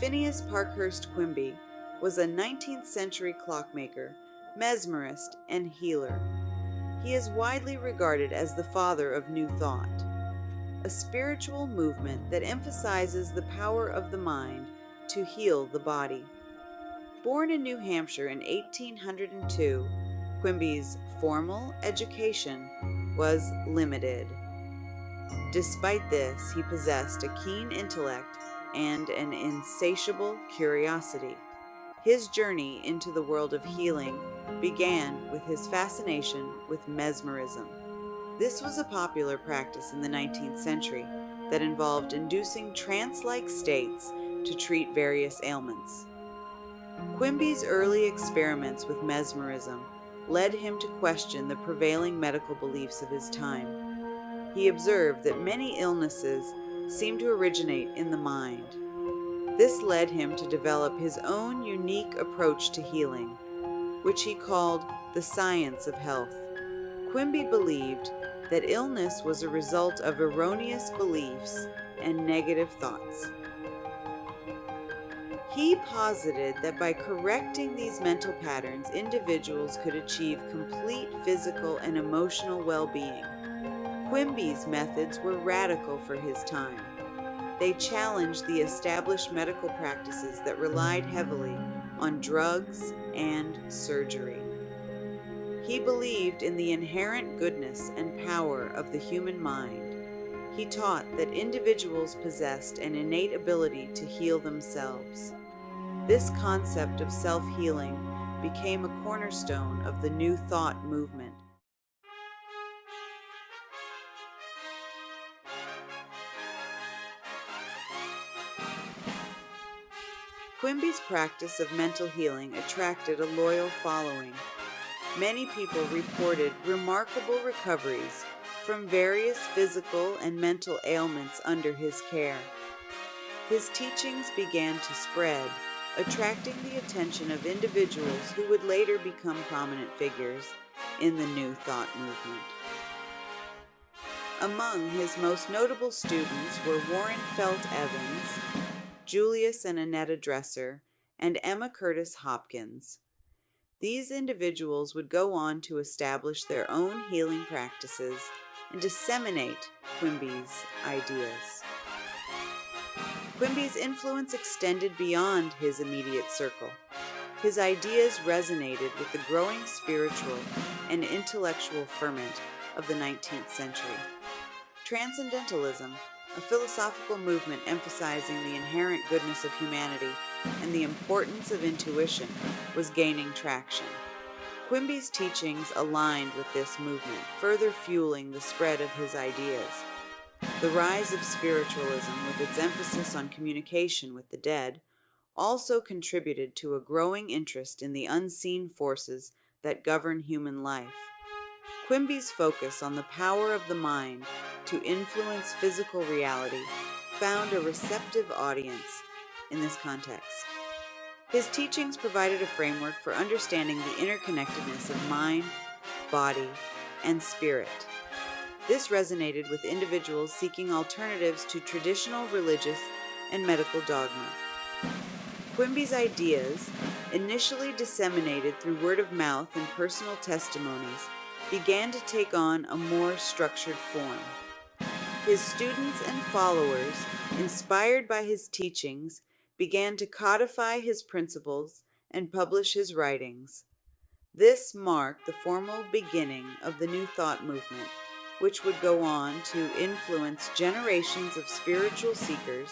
Phineas Parkhurst Quimby was a 19th century clockmaker, mesmerist, and healer. He is widely regarded as the father of New Thought, a spiritual movement that emphasizes the power of the mind to heal the body. Born in New Hampshire in 1802, Quimby's formal education was limited. Despite this, he possessed a keen intellect and an insatiable curiosity. His journey into the world of healing began with his fascination with mesmerism. This was a popular practice in the 19th century that involved inducing trance-like states to treat various ailments. Quimby's early experiments with mesmerism led him to question the prevailing medical beliefs of his time. He observed that many illnesses seemed to originate in the mind. This led him to develop his own unique approach to healing, which he called the science of health. Quimby believed that illness was a result of erroneous beliefs and negative thoughts. He posited that by correcting these mental patterns, individuals could achieve complete physical and emotional well-being. Quimby's methods were radical for his time. They challenged the established medical practices that relied heavily on drugs and surgery. He believed in the inherent goodness and power of the human mind. He taught that individuals possessed an innate ability to heal themselves. This concept of self-healing became a cornerstone of the New Thought movement. Quimby's practice of mental healing attracted a loyal following. Many people reported remarkable recoveries from various physical and mental ailments under his care. His teachings began to spread, attracting the attention of individuals who would later become prominent figures in the New Thought movement. Among his most notable students were Warren Felt Evans, Julius and Annetta Dresser, and Emma Curtis Hopkins. These individuals would go on to establish their own healing practices and disseminate Quimby's ideas. Quimby's influence extended beyond his immediate circle. His ideas resonated with the growing spiritual and intellectual ferment of the 19th century. Transcendentalism, a philosophical movement emphasizing the inherent goodness of humanity and the importance of intuition, was gaining traction. Quimby's teachings aligned with this movement, further fueling the spread of his ideas. The rise of spiritualism, with its emphasis on communication with the dead, also contributed to a growing interest in the unseen forces that govern human life. Quimby's focus on the power of the mind to influence physical reality found a receptive audience in this context. His teachings provided a framework for understanding the interconnectedness of mind, body, and spirit. This resonated with individuals seeking alternatives to traditional religious and medical dogma. Quimby's ideas, initially disseminated through word of mouth and personal testimonies, began to take on a more structured form. His students and followers, inspired by his teachings, began to codify his principles and publish his writings. This marked the formal beginning of the New Thought movement, which would go on to influence generations of spiritual seekers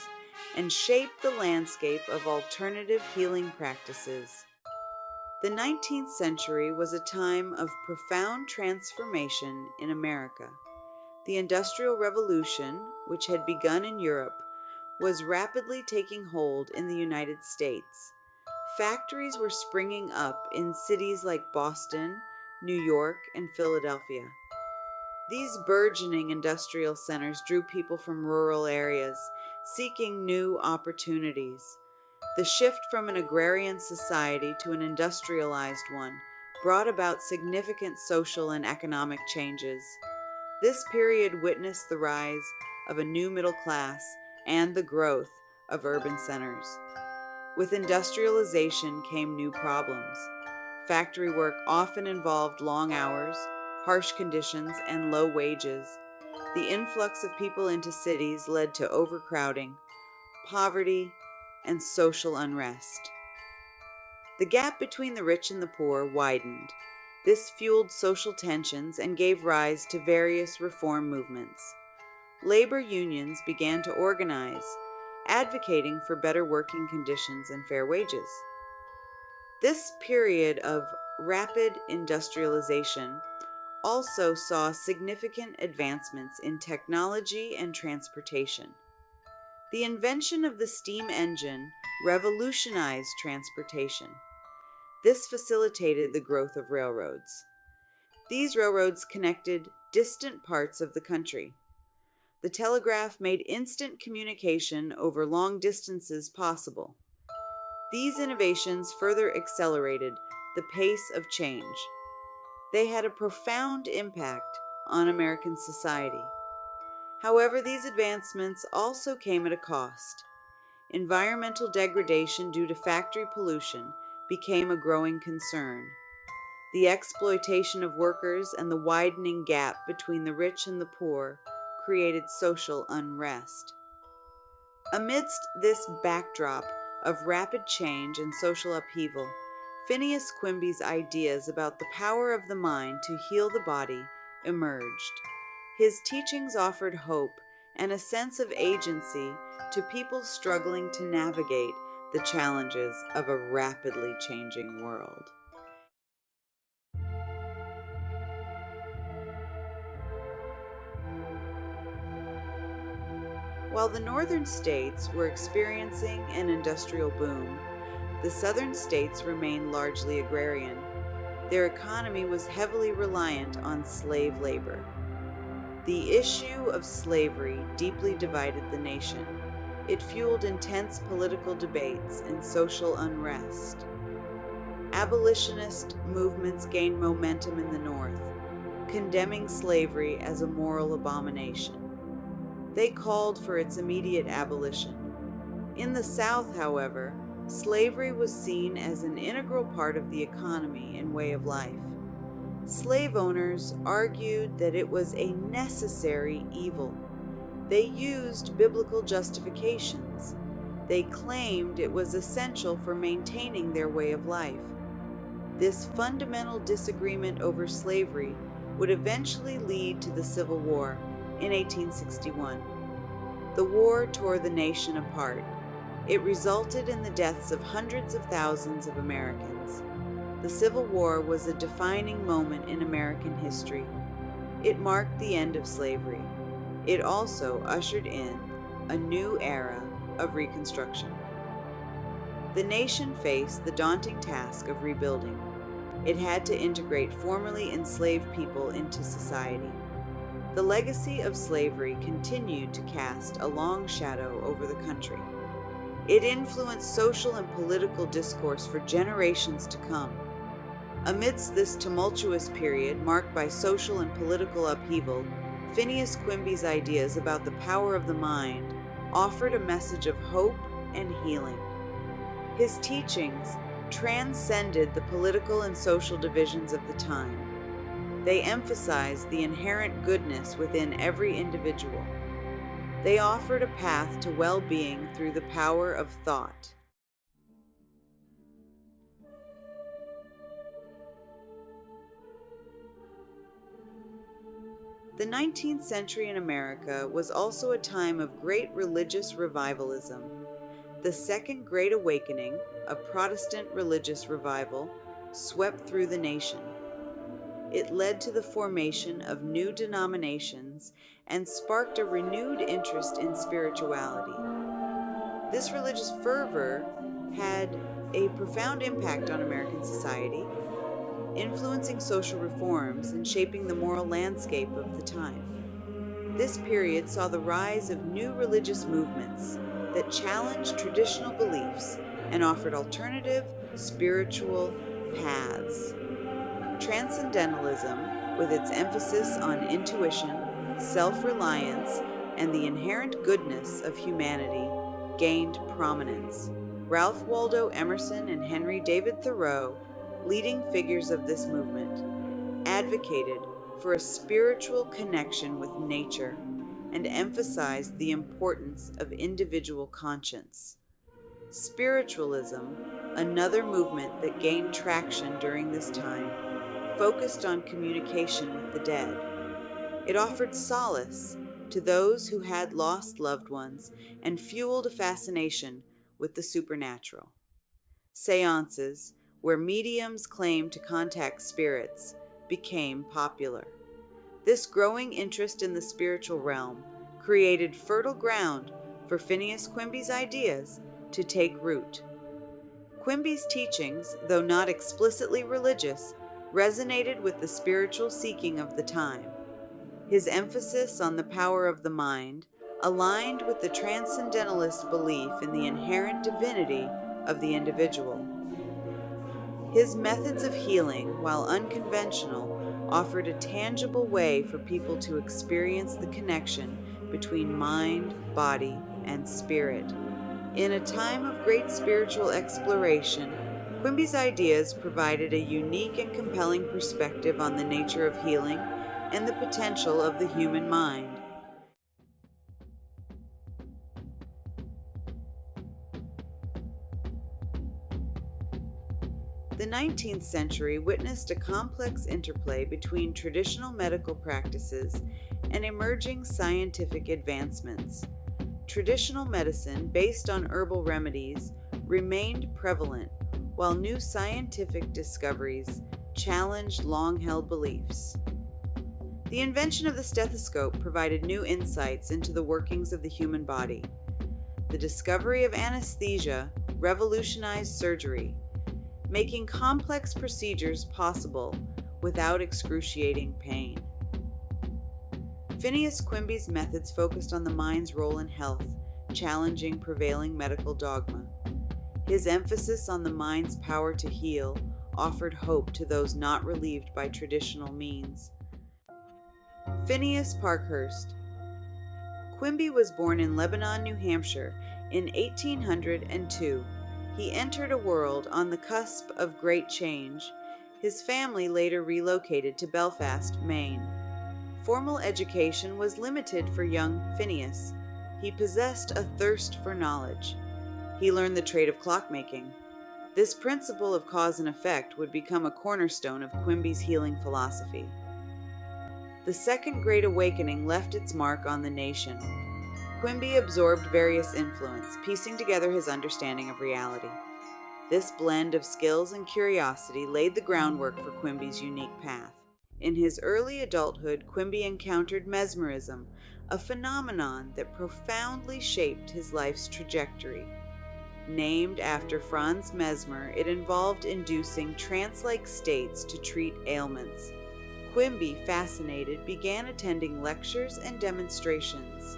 and shape the landscape of alternative healing practices. The 19th century was a time of profound transformation in America. The Industrial Revolution, which had begun in Europe, was rapidly taking hold in the United States. Factories were springing up in cities like Boston, New York, and Philadelphia. These burgeoning industrial centers drew people from rural areas, seeking new opportunities. The shift from an agrarian society to an industrialized one brought about significant social and economic changes. This period witnessed the rise of a new middle class and the growth of urban centers. With industrialization came new problems. Factory work often involved long hours, harsh conditions, and low wages. The influx of people into cities led to overcrowding, poverty, and social unrest. The gap between the rich and the poor widened. This fueled social tensions and gave rise to various reform movements. Labor unions began to organize, advocating for better working conditions and fair wages. This period of rapid industrialization also saw significant advancements in technology and transportation. The invention of the steam engine revolutionized transportation. This facilitated the growth of railroads. These railroads connected distant parts of the country. The telegraph made instant communication over long distances possible. These innovations further accelerated the pace of change. They had a profound impact on American society. However, these advancements also came at a cost. Environmental degradation due to factory pollution became a growing concern. The exploitation of workers and the widening gap between the rich and the poor created social unrest. Amidst this backdrop of rapid change and social upheaval, Phineas Quimby's ideas about the power of the mind to heal the body emerged. His teachings offered hope and a sense of agency to people struggling to navigate the challenges of a rapidly changing world. While the northern states were experiencing an industrial boom, the southern states remained largely agrarian. Their economy was heavily reliant on slave labor. The issue of slavery deeply divided the nation. It fueled intense political debates and social unrest. Abolitionist movements gained momentum in the North, condemning slavery as a moral abomination. They called for its immediate abolition. In the South, however, slavery was seen as an integral part of the economy and way of life. Slave owners argued that it was a necessary evil. They used biblical justifications. They claimed it was essential for maintaining their way of life. This fundamental disagreement over slavery would eventually lead to the Civil War in 1861. The war tore the nation apart. It resulted in the deaths of hundreds of thousands of Americans. The Civil War was a defining moment in American history. It marked the end of slavery. It also ushered in a new era of Reconstruction. The nation faced the daunting task of rebuilding. It had to integrate formerly enslaved people into society. The legacy of slavery continued to cast a long shadow over the country. It influenced social and political discourse for generations to come. Amidst this tumultuous period marked by social and political upheaval, Phineas Quimby's ideas about the power of the mind offered a message of hope and healing. His teachings transcended the political and social divisions of the time. They emphasized the inherent goodness within every individual. They offered a path to well-being through the power of thought. The 19th century in America was also a time of great religious revivalism. The Second Great Awakening, a Protestant religious revival, swept through the nation. It led to the formation of new denominations and sparked a renewed interest in spirituality. This religious fervor had a profound impact on American society, influencing social reforms and shaping the moral landscape of the time. This period saw the rise of new religious movements that challenged traditional beliefs and offered alternative spiritual paths. Transcendentalism, with its emphasis on intuition, self-reliance, and the inherent goodness of humanity, gained prominence. Ralph Waldo Emerson and Henry David Thoreau, leading figures of this movement, advocated for a spiritual connection with nature and emphasized the importance of individual conscience. Spiritualism, another movement that gained traction during this time, focused on communication with the dead. It offered solace to those who had lost loved ones and fueled a fascination with the supernatural. Seances, where mediums claimed to contact spirits, became popular. This growing interest in the spiritual realm created fertile ground for Phineas Quimby's ideas to take root. Quimby's teachings, though not explicitly religious, resonated with the spiritual seeking of the time. His emphasis on the power of the mind aligned with the transcendentalist belief in the inherent divinity of the individual. His methods of healing, while unconventional, offered a tangible way for people to experience the connection between mind, body, and spirit. In a time of great spiritual exploration, Quimby's ideas provided a unique and compelling perspective on the nature of healing and the potential of the human mind. The 19th century witnessed a complex interplay between traditional medical practices and emerging scientific advancements. Traditional medicine, based on herbal remedies, remained prevalent, while new scientific discoveries challenged long-held beliefs. The invention of the stethoscope provided new insights into the workings of the human body. The discovery of anesthesia revolutionized surgery, making complex procedures possible without excruciating pain. Phineas Quimby's methods focused on the mind's role in health, challenging prevailing medical dogma. His emphasis on the mind's power to heal offered hope to those not relieved by traditional means. Phineas Parkhurst Quimby was born in Lebanon, New Hampshire in 1802. He entered a world on the cusp of great change. His family later relocated to Belfast, Maine. Formal education was limited for young Phineas. He possessed a thirst for knowledge. He learned the trade of clockmaking. This principle of cause and effect would become a cornerstone of Quimby's healing philosophy. The Second Great Awakening left its mark on the nation. Quimby absorbed various influences, piecing together his understanding of reality. This blend of skills and curiosity laid the groundwork for Quimby's unique path. In his early adulthood, Quimby encountered mesmerism, a phenomenon that profoundly shaped his life's trajectory. Named after Franz Mesmer, it involved inducing trance-like states to treat ailments. Quimby, fascinated, began attending lectures and demonstrations.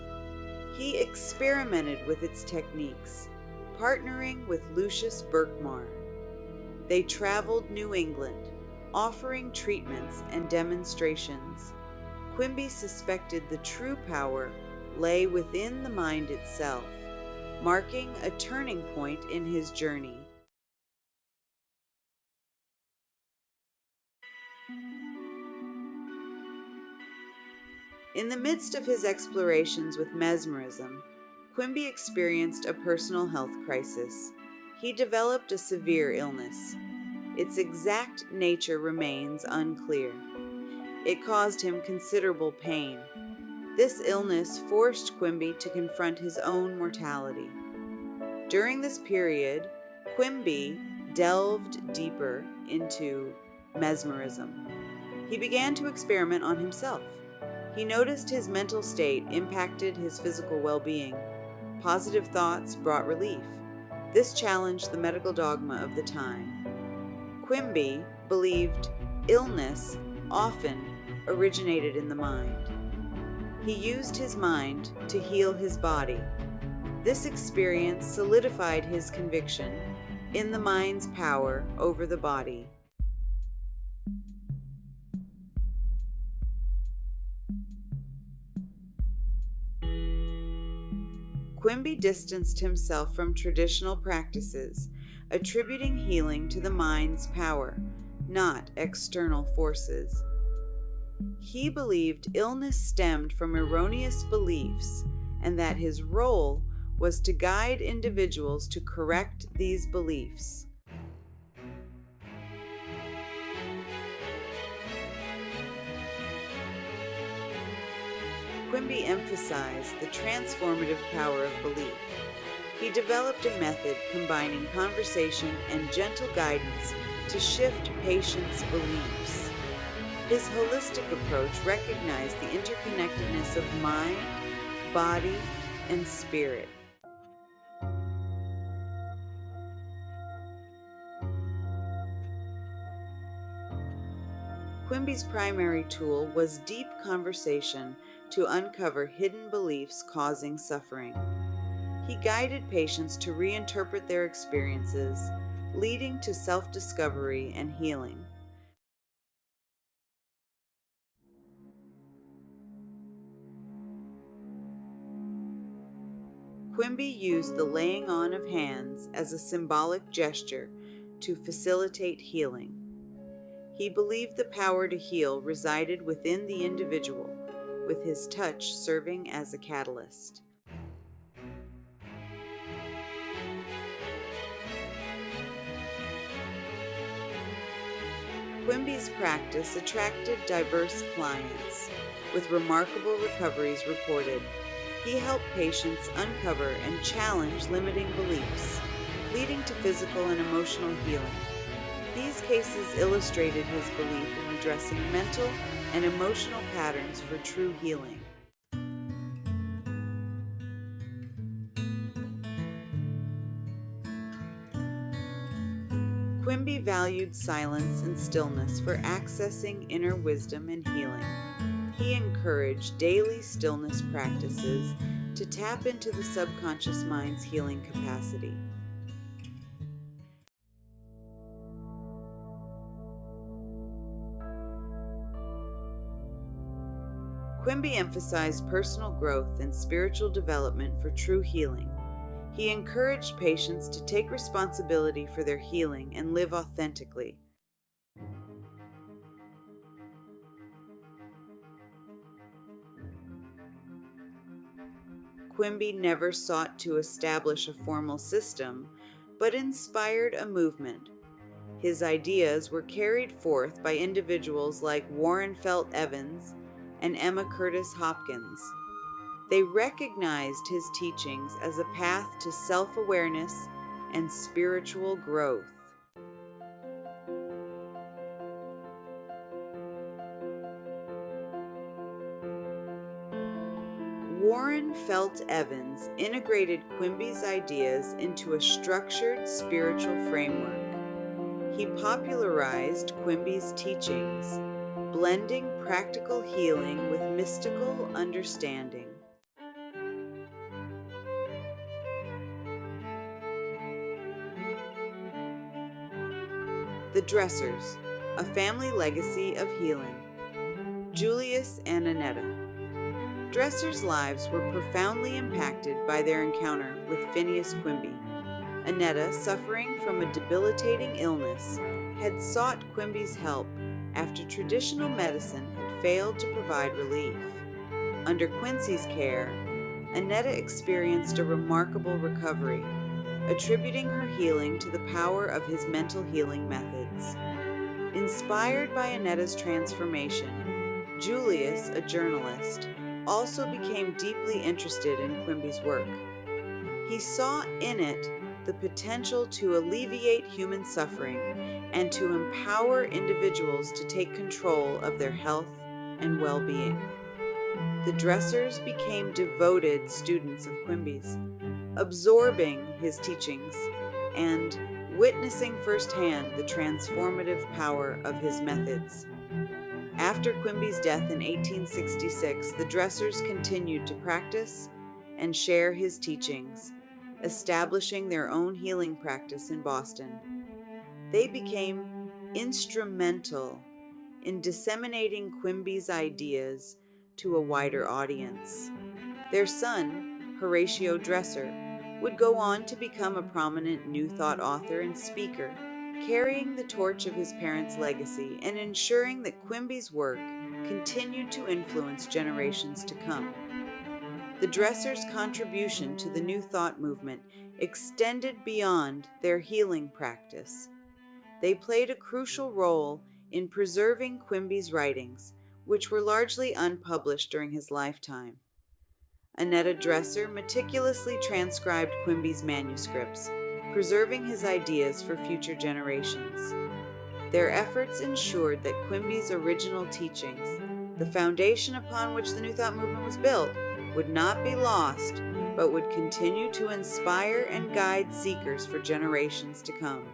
He experimented with its techniques, partnering with Lucius Berkmar. They traveled New England, offering treatments and demonstrations. Quimby suspected the true power lay within the mind itself, marking a turning point in his journey. In the midst of his explorations with mesmerism, Quimby experienced a personal health crisis. He developed a severe illness. Its exact nature remains unclear. It caused him considerable pain. This illness forced Quimby to confront his own mortality. During this period, Quimby delved deeper into mesmerism. He began to experiment on himself. He noticed his mental state impacted his physical well-being. Positive thoughts brought relief. This challenged the medical dogma of the time. Quimby believed illness often originated in the mind. He used his mind to heal his body. This experience solidified his conviction in the mind's power over the body. Quimby distanced himself from traditional practices, attributing healing to the mind's power, not external forces. He believed illness stemmed from erroneous beliefs and that his role was to guide individuals to correct these beliefs. Quimby emphasized the transformative power of belief. He developed a method combining conversation and gentle guidance to shift patients' beliefs. His holistic approach recognized the interconnectedness of mind, body, and spirit. Quimby's primary tool was deep conversation to uncover hidden beliefs causing suffering. He guided patients to reinterpret their experiences, leading to self-discovery and healing. Quimby used the laying on of hands as a symbolic gesture to facilitate healing. He believed the power to heal resided within the individual, with his touch serving as a catalyst. Quimby's practice attracted diverse clients, with remarkable recoveries reported. He helped patients uncover and challenge limiting beliefs, leading to physical and emotional healing. These cases illustrated his belief in addressing mental and emotional patterns for true healing. Quimby valued silence and stillness for accessing inner wisdom and healing. He encouraged daily stillness practices to tap into the subconscious mind's healing capacity. Quimby emphasized personal growth and spiritual development for true healing. He encouraged patients to take responsibility for their healing and live authentically. Quimby never sought to establish a formal system, but inspired a movement. His ideas were carried forth by individuals like Warren Felt Evans and Emma Curtis Hopkins. They recognized his teachings as a path to self-awareness and spiritual growth. Warren Felt Evans integrated Quimby's ideas into a structured spiritual framework. He popularized Quimby's teachings, blending practical healing with mystical understanding. The Dressers, a family legacy of healing. Julius and Annetta. Dressers' lives were profoundly impacted by their encounter with Phineas Quimby. Annetta, suffering from a debilitating illness, had sought Quimby's help after traditional medicine had failed to provide relief. Under Quincy's care, Annetta experienced a remarkable recovery, attributing her healing to the power of his mental healing methods. Inspired by Annetta's transformation, Julius, a journalist, also became deeply interested in Quimby's work. He saw in it the potential to alleviate human suffering and to empower individuals to take control of their health and well-being. The Dressers became devoted students of Quimby's, absorbing his teachings and witnessing firsthand the transformative power of his methods. After Quimby's death in 1866, the Dressers continued to practice and share his teachings, establishing their own healing practice in Boston. They became instrumental in disseminating Quimby's ideas to a wider audience. Their son, Horatio Dresser, would go on to become a prominent New Thought author and speaker, carrying the torch of his parents' legacy and ensuring that Quimby's work continued to influence generations to come. The Dressers' contribution to the New Thought movement extended beyond their healing practice. They played a crucial role in preserving Quimby's writings, which were largely unpublished during his lifetime. Annetta Dresser meticulously transcribed Quimby's manuscripts, preserving his ideas for future generations. Their efforts ensured that Quimby's original teachings, the foundation upon which the New Thought movement was built, would not be lost, but would continue to inspire and guide seekers for generations to come.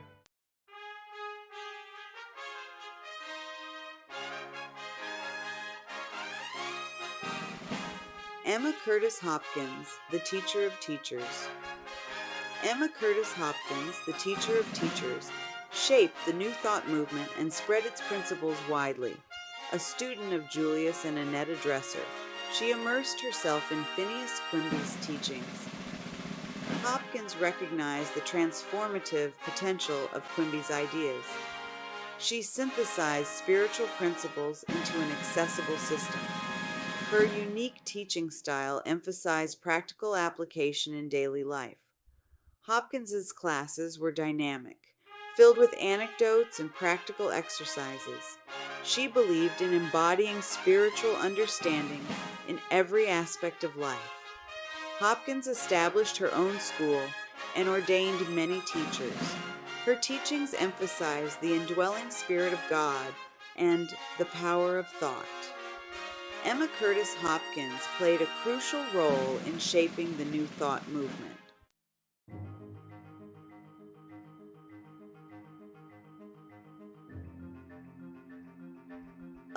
Emma Curtis Hopkins, the Teacher of Teachers. Emma Curtis Hopkins, the Teacher of Teachers, shaped the New Thought movement and spread its principles widely. A student of Julius and Annetta Dresser, she immersed herself in Phineas Quimby's teachings. Hopkins recognized the transformative potential of Quimby's ideas. She synthesized spiritual principles into an accessible system. Her unique teaching style emphasized practical application in daily life. Hopkins's classes were dynamic, filled with anecdotes and practical exercises. She believed in embodying spiritual understanding in every aspect of life. Hopkins established her own school and ordained many teachers. Her teachings emphasized the indwelling Spirit of God and the power of thought. Emma Curtis Hopkins played a crucial role in shaping the New Thought movement.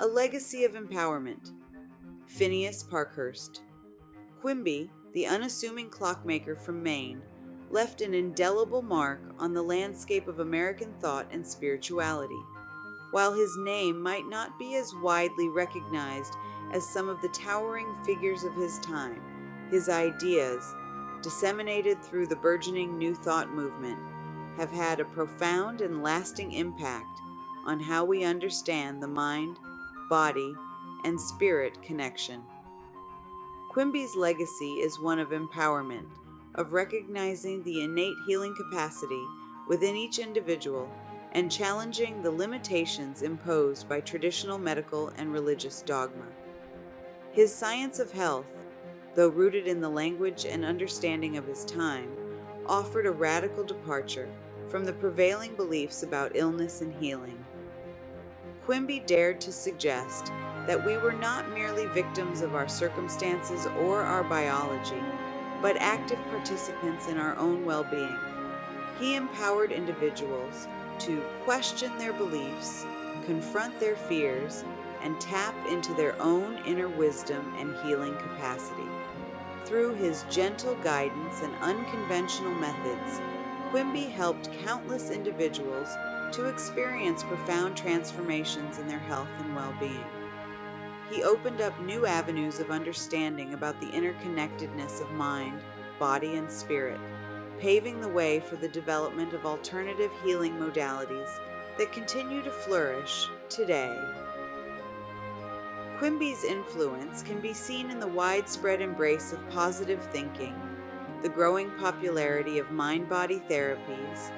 A legacy of empowerment. Phineas Parkhurst. Quimby, the unassuming clockmaker from Maine, left an indelible mark on the landscape of American thought and spirituality. While his name might not be as widely recognized as some of the towering figures of his time, his ideas, disseminated through the burgeoning New Thought movement, have had a profound and lasting impact on how we understand the mind, body, and spirit connection. Quimby's legacy is one of empowerment, of recognizing the innate healing capacity within each individual and challenging the limitations imposed by traditional medical and religious dogma. His science of health, though rooted in the language and understanding of his time, offered a radical departure from the prevailing beliefs about illness and healing. Quimby dared to suggest that we were not merely victims of our circumstances or our biology, but active participants in our own well-being. He empowered individuals to question their beliefs, confront their fears, and tap into their own inner wisdom and healing capacity. Through his gentle guidance and unconventional methods, Quimby helped countless individuals to experience profound transformations in their health and well-being. He opened up new avenues of understanding about the interconnectedness of mind, body, and spirit, paving the way for the development of alternative healing modalities that continue to flourish today. Quimby's influence can be seen in the widespread embrace of positive thinking, the growing popularity of mind-body therapies,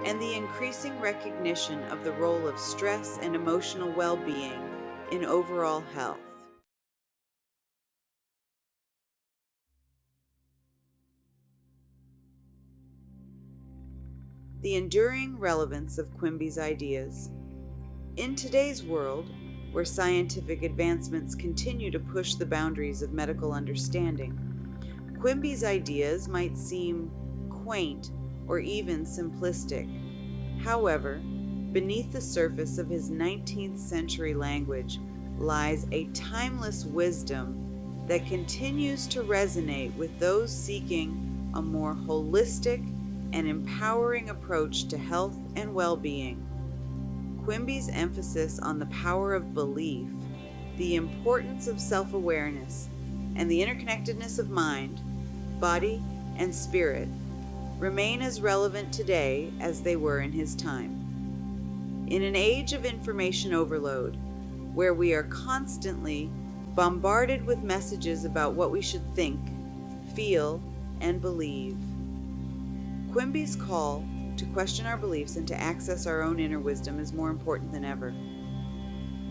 and the increasing recognition of the role of stress and emotional well-being in overall health. The enduring relevance of Quimby's ideas. In today's world, where scientific advancements continue to push the boundaries of medical understanding, Quimby's ideas might seem quaint or even simplistic. However, beneath the surface of his 19th century language lies a timeless wisdom that continues to resonate with those seeking a more holistic and empowering approach to health and well-being. Quimby's emphasis on the power of belief, the importance of self-awareness, and the interconnectedness of mind, body and spirit, remain as relevant today as they were in his time. In an age of information overload, where we are constantly bombarded with messages about what we should think, feel, and believe, Quimby's call to question our beliefs and to access our own inner wisdom is more important than ever.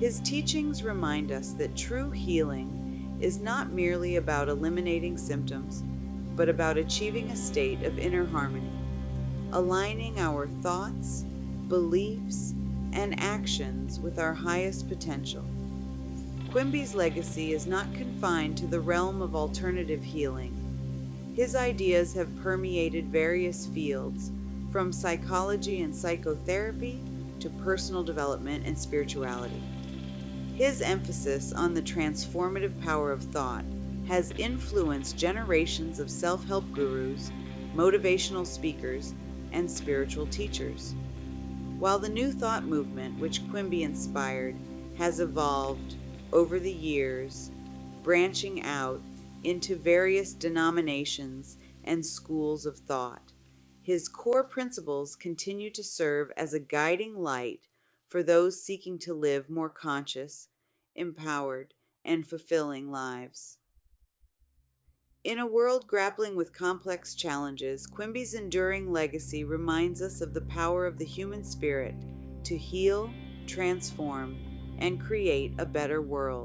His teachings remind us that true healing is not merely about eliminating symptoms, but about achieving a state of inner harmony, aligning our thoughts, beliefs, and actions with our highest potential. Quimby's legacy is not confined to the realm of alternative healing. His ideas have permeated various fields, from psychology and psychotherapy to personal development and spirituality. His emphasis on the transformative power of thought has influenced generations of self-help gurus, motivational speakers, and spiritual teachers. While the New Thought movement, which Quimby inspired, has evolved over the years, branching out into various denominations and schools of thought, his core principles continue to serve as a guiding light for those seeking to live more conscious, empowered, and fulfilling lives. In a world grappling with complex challenges, Quimby's enduring legacy reminds us of the power of the human spirit to heal, transform, and create a better world.